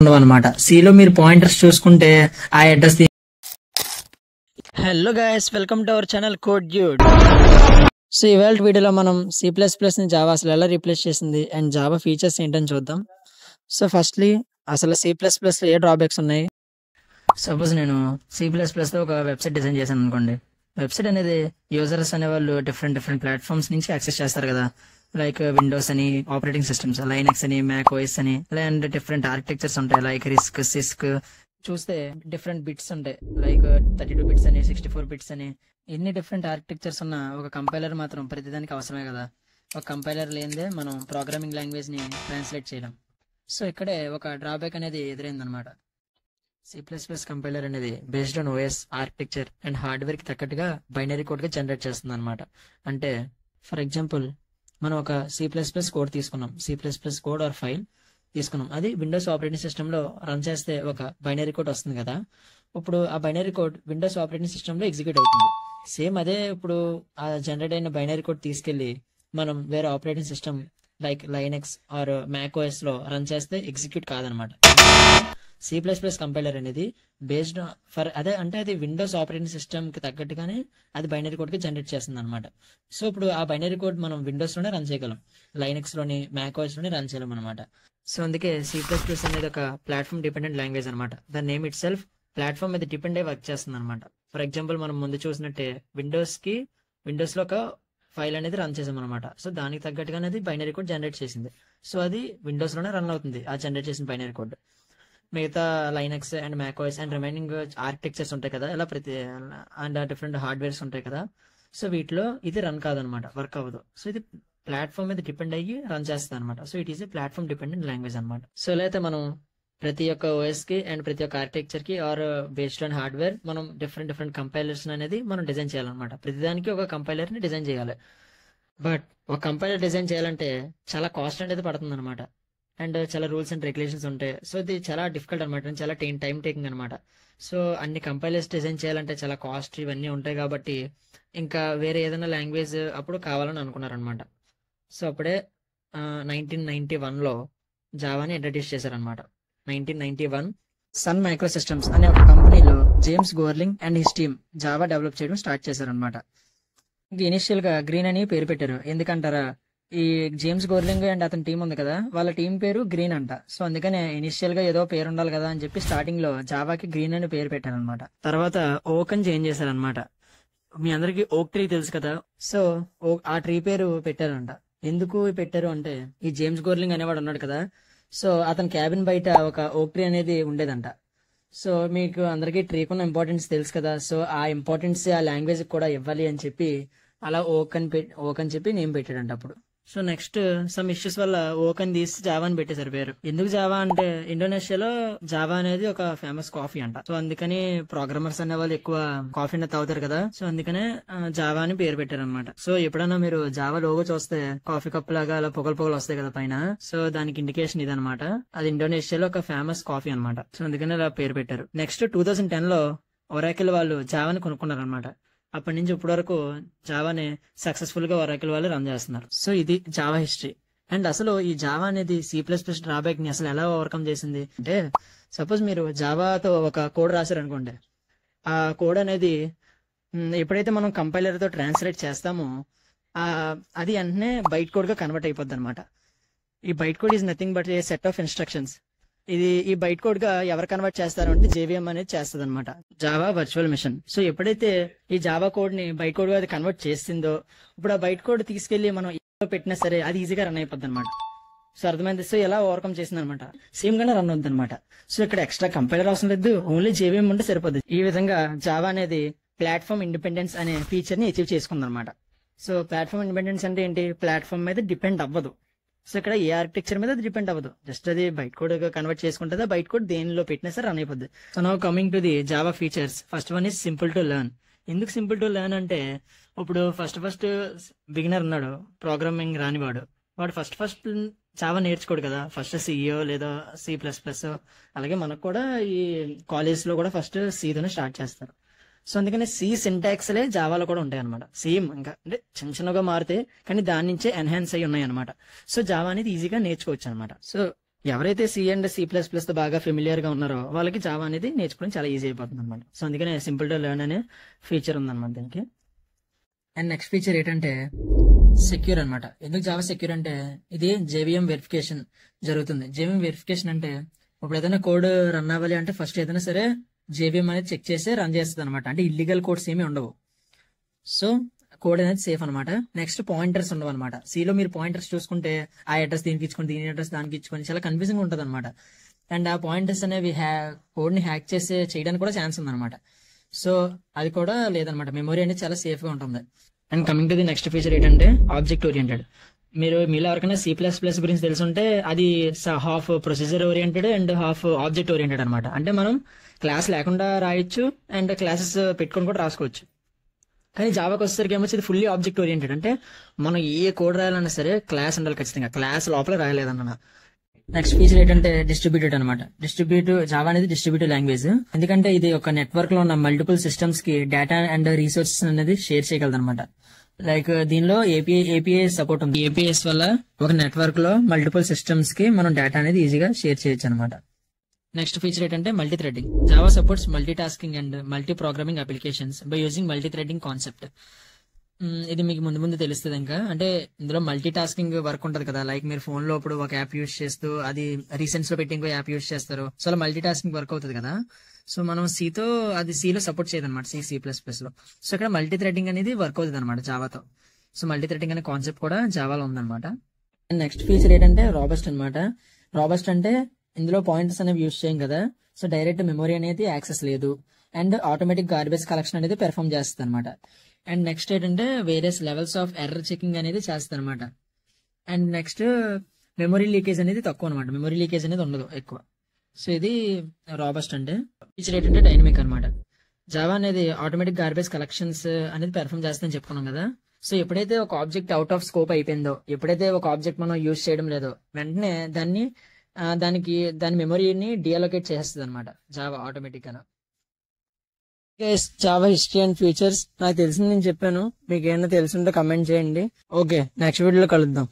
ఉండవన్నమాట. సిలో మీరు పాయింటర్స్ చూసుకుంటే ఆ address. Hello guys, welcome to our channel code dude. So ఇవాళ వీడియోలో మనం C++ ని జావా అసలు ఎలా రీప్లేస్ చేసింది అండ్ జావా ఫీచర్స్ ఏంటని చూద్దాం. సో ఫస్ట్లీ అసలు C++ ఏ డ్రాబ్యాక్స్ ఉన్నాయి. సపోజ్ నేను C++తో ఒక వెబ్సైట్ డిజైన్ చేశాను అనుకోండి. వెబ్సైట్ అనేది యూజర్స్ అనేవాళ్ళు డిఫరెంట్ ప్లాట్ఫామ్స్ నుంచి యాక్సెస్ చేస్తారు కదా. లైక్ విండోస్ అని, ఆపరేటింగ్ సిస్టమ్స్, లైనక్స్ అని, మ్యాక్ ఓఎస్ అని, అండ్ డిఫరెంట్ ఆర్కిటెక్చర్స్ ఉంటాయి. లైక్ రిస్క్, సిస్క్ చూస్తే డిఫరెంట్ బిట్స్ ఉంటాయి. లైక్ 32 బిట్స్ అని, 64 బిట్స్ అని, ఎన్ని డిఫరెంట్ ఆర్కిటెక్చర్స్ ఉన్న ఒక కంపైలర్ మాత్రం ప్రతిదానికి అవసరమే కదా. ఒక కంపైలర్ లేనిదే మనం ప్రోగ్రామింగ్ లాంగ్వేజ్ ని ట్రాన్స్లేట్ చేయలేం. సో ఇక్కడే ఒక డ్రాబ్యాక్ అనేది ఎదురైందనమాట. C++ కంపైలర్ అనేది based on OS architecture and hardware కి తగ్గట్టుగా బైనరీ కోడ్ గా జనరేట్ చేస్తుంది అనమాట. అంటే ఫర్ ఎగ్జాంపుల్ మనం ఒక C++ కోడ్ తీసుకున్నాం, C++ కోడ్ ఆర్ ఫైల్ తీసుకున్నాం. అది విండోస్ ఆపరేటింగ్ సిస్టమ్ లో రన్ చేస్తే ఒక బైనరీ కోడ్ వస్తుంది కదా. ఇప్పుడు ఆ binary code Windows operating system లో ఎగ్జిక్యూట్ అవుతుంది. సేమ్ అదే ఇప్పుడు ఆ జనరేట్ అయిన బైనరీ కోడ్ తీసుకెళ్లి మనం వేరే operating system like Linux or Mac OS లో రన్ చేస్తే ఎగ్జిక్యూట్ కాదనమాట. C++ కంపైలర్ అనేది బేస్డ్ ఫర్ అదే, అంటే అది విండోస్ ఆపరేటింగ్ సిస్టమ్ కి తగ్గట్టుగానే అది బైనరీ కోడ్ కి జనరేట్ చేస్తుంది అనమాట. సో ఇప్పుడు ఆ బైనరీ కోడ్ మనం విండోస్ లోనే రన్ చేయగలం, లైనక్స్ లోని, మ్యాక్ ఓఎస్ లోని రన్ చేయలేం అనమాట. సో అందుకే C++ అనేది ఒక ప్లాట్ఫామ్ డిపెండెంట్ లాంగ్వేజ్ అనమాట. దాని నేమ్ ఇట్ సెల్ఫ్ ప్లాట్ఫామ్ మీద డిపెండ్ అయ్యి వర్క్ చేస్తుంది అనమాట. ఫర్ ఎగ్జాంపుల్ మనం ముందు చూసినట్టే విండోస్ లో ఒక ఫైల్ అనేది రన్ చేసాం అనమాట. సో దానికి తగ్గట్టుగా అనేది బైనరీ కోడ్ జనరేట్ చేసింది. సో అది విండోస్ లోనే రన్ అవుతుంది ఆ జనరేట్ చేసిన బైనరీ కోడ్. మిగతా Linux and Mac OS and remaining architectures ఉంటాయి కదా, ఇలా ప్రతి అండ్ డిఫరెంట్ హార్డ్వేర్స్ ఉంటాయి కదా. సో వీటిలో ఇది రన్ కాదనమాట, వర్క్ అవ్వదు. సో ఇది ప్లాట్ఫామ్ మీద డిపెండ్ అయ్యి రన్ చేస్తుంది అనమాట. So it is a platform dependent language అనమాట. సో ఇలా అయితే మనం ప్రతి ఒక్క ఓఎస్ కి అండ్ ప్రతి ఒక్క ఆర్కిటెక్చర్ కి ఆర్ బేస్డ్ ఆన్ హార్డ్వేర్ మనం డిఫరెంట్ కంపైలర్స్ అనేది మనం డిజైన్ చేయాలన్నమాట. ప్రతిదానికి ఒక కంపైలర్ ని డిజైన్ చేయాలి. బట్ ఒక కంపైలర్ డిజైన్ చేయాలంటే చాలా కాస్ట్ అనేది పడుతుంది అనమాట. అండ్ చాలా రూల్స్ అండ్ రెగ్యులేషన్స్ ఉంటాయి. సో ఇది చాలా డిఫికల్ట్ అనమాట, చాలా టైం టేకింగ్ అనమాట. సో అన్ని కంపైలర్స్ డిజైన్ చేయాలంటే చాలా కాస్ట్ ఇవన్నీ ఉంటాయి కాబట్టి ఇంకా వేరే ఏదైనా లాంగ్వేజ్ అప్పుడు కావాలని అనుకున్నారనమాట. సో అప్పుడే 1991లో జావాని ఇంట్రడ్యూస్ చేశారనమాట. 1991 సన్ మైక్రో సిస్టమ్స్ అనే ఒక కంపెనీలో James Gosling and his team Java develop చేయడం స్టార్ట్ చేశారనమాట. ఇనిషియల్ గా గ్రీన్ అని పేరు పెట్టారు. ఎందుకంటారా, ఈ జేమ్స్ గోర్లింగ్ అండ్ అతని టీం ఉంది కదా, వాళ్ళ టీం పేరు గ్రీన్ అంట. సో అందుకనే ఇనిషియల్ గా ఏదో పేరు ఉండాలి కదా అని చెప్పి స్టార్టింగ్ లో జావాకి గ్రీన్ అని పేరు పెట్టారనమాట. తర్వాత ఓక్ అని చేంజ్ చేశారనమాట. మీ అందరికి ఓక్ ట్రీ తెలుసు కదా. సో ఆ ట్రీ పేరు పెట్టారంట. ఎందుకు పెట్టారు అంటే, ఈ జేమ్స్ గోర్లింగ్ అనేవాడు ఉన్నాడు కదా, సో అతని క్యాబిన్ బయట ఒక ఓక్ ట్రీ అనేది ఉండేదంట. సో మీకు అందరికీ ట్రీకి ఉన్న ఇంపార్టెన్స్ తెలుసు కదా. సో ఆ ఇంపార్టెన్స్ ఆ లాంగ్వేజ్ కూడా ఇవ్వాలి అని చెప్పి అలా ఓక్ అని చెప్పి నేమ్ పెట్టాడంట అప్పుడు. సో నెక్స్ట్ సమ్ ఇష్యూస్ వల్ల ఓక్ అని తీసి జావా అని పెట్టేశారు పేరు. ఎందుకు జావా అంటే, ఇండోనేషియాలో జావా అనేది ఒక ఫేమస్ కాఫీ అంట. సో అందుకని ప్రోగ్రామర్స్ అనే వాళ్ళు ఎక్కువ కాఫీ తాగుతారు కదా. సో అందుకనే జావా అని పేరు పెట్టారు అనమాట. సో ఎప్పుడైనా మీరు జావా లోగో చూస్తే కాఫీ కప్ లాగా అలా పొగలు వస్తాయి కదా పైన, సో దానికి ఇండికేషన్ ఇదనమాట. అది ఇండోనేషియాలో ఒక ఫేమస్ కాఫీ అనమాట. సో అందుకని అలా పేరు పెట్టారు. నెక్స్ట్ 2010లో ఒరాకిల్ వాళ్ళు జావాని కొనుక్కున్నారు అనమాట. అప్పటి నుంచి ఇప్పటి వరకు జావాని సక్సెస్ఫుల్ గా ఒరాకిల్ వాళ్ళు రన్ చేస్తున్నారు. సో ఇది జావా హిస్టరీ. అండ్ అసలు ఈ జావా అనేది C++ డ్రాబ్యాక్ ని అసలు ఎలా ఓవర్కమ్ చేసింది అంటే, సపోజ్ మీరు జావాతో ఒక కోడ్ రాశారనుకోండి. ఆ కోడ్ అనేది ఎప్పుడైతే మనం కంపైలర్ తో ట్రాన్స్లేట్ చేస్తామో అది వెంటనే బైట్ కోడ్ గా కన్వర్ట్ అయిపోద్ది అనమాట. ఈ byte code is nothing but a set of instructions. ఈ బైట్ కోడ్ గా ఎవరు కన్వర్ట్ చేస్తారు అంటే JVM అనేది చేస్తుంది అనమాట, జావా వర్చువల్ మిషన్. సో ఎప్పుడైతే ఈ జావా కోడ్ ని బైట్ కోడ్ గా అది కన్వర్ట్ చేసిందో, ఇప్పుడు ఆ బైట్ కోడ్ తీసుకెళ్లి మనం పెట్టినా సరే అది ఈజీగా రన్ అయిపోద్ది అనమాట. సో అర్థమైంది. సో ఎలా ఓవర్కమ్ చేసింది అనమాట, సేమ్ గానే రన్ అవుతుంది అనమాట. సో ఇక్కడ ఎక్స్ట్రా కంపైలర్ అవసరం లేదు, ఓన్లీ JVM ఉంటే సరిపోద్ది. ఈ విధంగా జావా అనేది ప్లాట్ఫామ్ ఇండిపెండెన్స్ అనే ఫీచర్ ని అచీవ్ చేసుకుంది అనమాట. సో ప్లాట్ఫామ్ ఇండిపెండెన్స్ అంటే ఏంటి, ప్లాట్ఫామ్ మీద డిపెండ్ అవ్వదు. సో ఇక్కడ ఏ ఆర్కిటెక్చర్ మీద అది డిపెండ్ అవ్వదు, జస్ట్ అది బైట్ కోడ్ కన్వర్ట్ చేసుకుంటుంది. బైట్ కోడ్ దేనిలో పెట్టినా సరే రన్ అయిపోద్ది. So now coming to the Java features. First one is simple to learn. ఎందుకు సింపుల్ టు లెర్న్ అంటే, ఇప్పుడు ఫస్ట్ బిగినర్ ఉన్నాడు, ప్రోగ్రామింగ్ రానివాడు, వాడు ఫస్ట్ జావా నేర్చుకోడు కదా. ఫస్ట్ సిఓ లేదా C++. అలాగే మనకు కూడా ఈ కాలేజ్ లో కూడా ఫస్ట్ సితోనే స్టార్ట్ చేస్తారు. సో అందుకని సి సింటాక్స్లే జావాలో కూడా ఉంటాయి అనమాట. సేమ్ ఇంకా అంటే చిన్నగా మారితే కానీ దాని నుంచే ఎన్హాన్స్ అయ్యి ఉన్నాయి అనమాట. సో జావా అనేది ఈజీగా నేర్చుకోవచ్చు అనమాట. సో ఎవరైతే సి అండ్ C++ తో బాగా ఫెమిలియర్ గా ఉన్నారో వాళ్ళకి జావా అనేది నేర్చుకోవడం చాలా ఈజీ అయిపోతుంది అనమాట. సో అందుకనే సింపుల్ టు లెర్న్ అనే ఫీచర్ ఉందన్నమాట దీనికి. అండ్ నెక్స్ట్ ఫీచర్ ఏంటంటే సెక్యూర్ అనమాట. ఎందుకు జావా సెక్యూర్ అంటే ఇది JVM వెరిఫికేషన్ జరుగుతుంది. JVM వెరిఫికేషన్ అంటే ఇప్పుడు ఏదైనా కోడ్ రన్ అవ్వాలి అంటే ఫస్ట్ ఏదైనా సరే JVM అనేది చెక్ చేసి రన్ చేస్తుంది అనమాట. అంటే ఇల్లీగల్ కోడ్స్ ఏమీ ఉండవు. సో కోడ్ అనేది సేఫ్ అనమాట. నెక్స్ట్ పాయింటర్స్ ఉండవు అనమాట. సిలో మీరు పాయింటర్స్ చూసుకుంటే ఆ అడ్రస్ దీనికి ఇచ్చుకొని దీని అడ్రస్ దానికి ఇచ్చుకొని చాలా కన్ఫ్యూజింగ్ ఉంటుంది అనమాట. అండ్ ఆ పాయింటర్స్ అనేవి కోడ్ ని హ్యాక్ చేయడానికి కూడా ఛాన్స్ ఉందన్నమాట. సో అది కూడా లేదనమాట. మెమొరీ అనేది చాలా సేఫ్ గా ఉంటుంది. And coming to the next feature ఏంటంటే ఆబ్జెక్ట్ ఓరియంటెడ్. మీలో ఎవరికైనా C++ గురించి తెలుసుంటే అది half procedure oriented and half object oriented అనమాట. అంటే మనం క్లాస్ లేకుండా రాయొచ్చు అండ్ క్లాసెస్ పెట్టుకొని కూడా రాసుకోవచ్చు. కానీ జావాకి వచ్చేసరికి ఏమొచ్చేది ఫుల్లీ ఆబ్జెక్ట్ ఓరియంటెడ్. అంటే మనం ఏ కోడ్ రాయాలన్నా సరే క్లాస్ ఉండాలి ఖచ్చితంగా. క్లాస్ లోపల రాయలేదన్న. నెక్స్ట్ ఫీచర్ ఏంటంటే డిస్ట్రిబ్యూటెడ్ అనమాట. జావా అనేది డిస్ట్రిబ్యూటెడ్ లాంగ్వేజ్. ఎందుకంటే ఇది ఒక నెట్వర్క్ లో ఉన్న మల్టిపుల్ సిస్టమ్స్ కి డేటా అండ్ రీసోర్సెస్ అనేది షేర్ చేయగలదు అనమాట. లైక్ దీనిలో ఏపీఐ సపోర్ట్ ఉంది. ఏపీఐస్ వల్ల ఒక నెట్వర్క్ లో మల్టిపుల్ సిస్టమ్స్ కి మనం డేటా అనేది ఈజీగా షేర్ చేయొచ్చు అనమాట. నెక్స్ట్ ఫీచర్ ఏంటంటే multi threading. Java supports multi tasking and multi programming applications by using multi threading concept. ఇది మీకు ముందు తెలుస్తుంది. ఇంకా అంటే ఇందులో మల్టీ టాస్కింగ్ వర్క్ ఉంటుంది కదా. లైక్ మీరు ఫోన్ లో ఇప్పుడు ఒక యాప్ యూస్ చేస్తూ అది రీసెంట్స్ లో పెట్టి ఇంకో యాప్ యూస్ చేస్తారు. సో అలా మల్టీ టాస్కింగ్ వర్క్ అవుతుంది కదా. సో మనం సిలో సపోర్ట్ చేయదు అనమాట. C++ లో. సో ఇక్కడ మల్టీ థ్రెడింగ్ అనేది వర్క్ అవుతుంది అనమాట జావాతో. సో మల్టీ థ్రెడింగ్ అనే కాన్సెప్ట్ కూడా జావాలో ఉందన్నమాట. అండ్ నెక్స్ట్ ఫీచర్ ఏంటంటే రాబస్ట్ అనమాట. రాబస్ట్ అంటే ఇందులో పాయింటర్స్ అనేవి యూస్ చేయం కదా. సో డైరెక్ట్ మెమొరీ అనేది యాక్సెస్ లేదు. అండ్ ఆటోమేటిక్ గార్బేజ్ కలెక్షన్ అనేది పెర్ఫామ్ చేస్తుంది అనమాట. అండ్ నెక్స్ట్ ఏంటంటే various levels of error checking అనేది చేస్తుంది అనమాట. అండ్ నెక్స్ట్ మెమొరీ లీకేజ్ అనేది తక్కువ అనమాట. మెమొరీ లీకేజ్ అనేది ఉండదు ఎక్కువ. సో ఇది రాబస్ట్ అంటే. ఫీచర్ ఏంటంటే డైనమిక్ అనమాట. జావా అనేది ఆటోమేటిక్ గార్బేజ్ కలెక్షన్స్ అనేది పెర్ఫామ్ చేస్తుందని చెప్పుకున్నాం కదా. సో ఎప్పుడైతే ఒక ఆబ్జెక్ట్ అవుట్ ఆఫ్ స్కోప్ అయిపోయిందో, ఎప్పుడైతే ఒక ఆబ్జెక్ట్ మనం యూజ్ చేయడం లేదో వెంటనే దాని మెమొరీని డిఅలొకేట్ చేస్తుంది అనమాట జావా ఆటోమేటిక్ గా. జావా హిస్టరీ అండ్ ఫ్యూచర్స్ నాకు తెలిసింది నేను చెప్పాను. మీకు ఏమైనా తెలుసుంటే కమెంట్ చేయండి. ఓకే, నెక్స్ట్ వీడియోలో కలుద్దాం.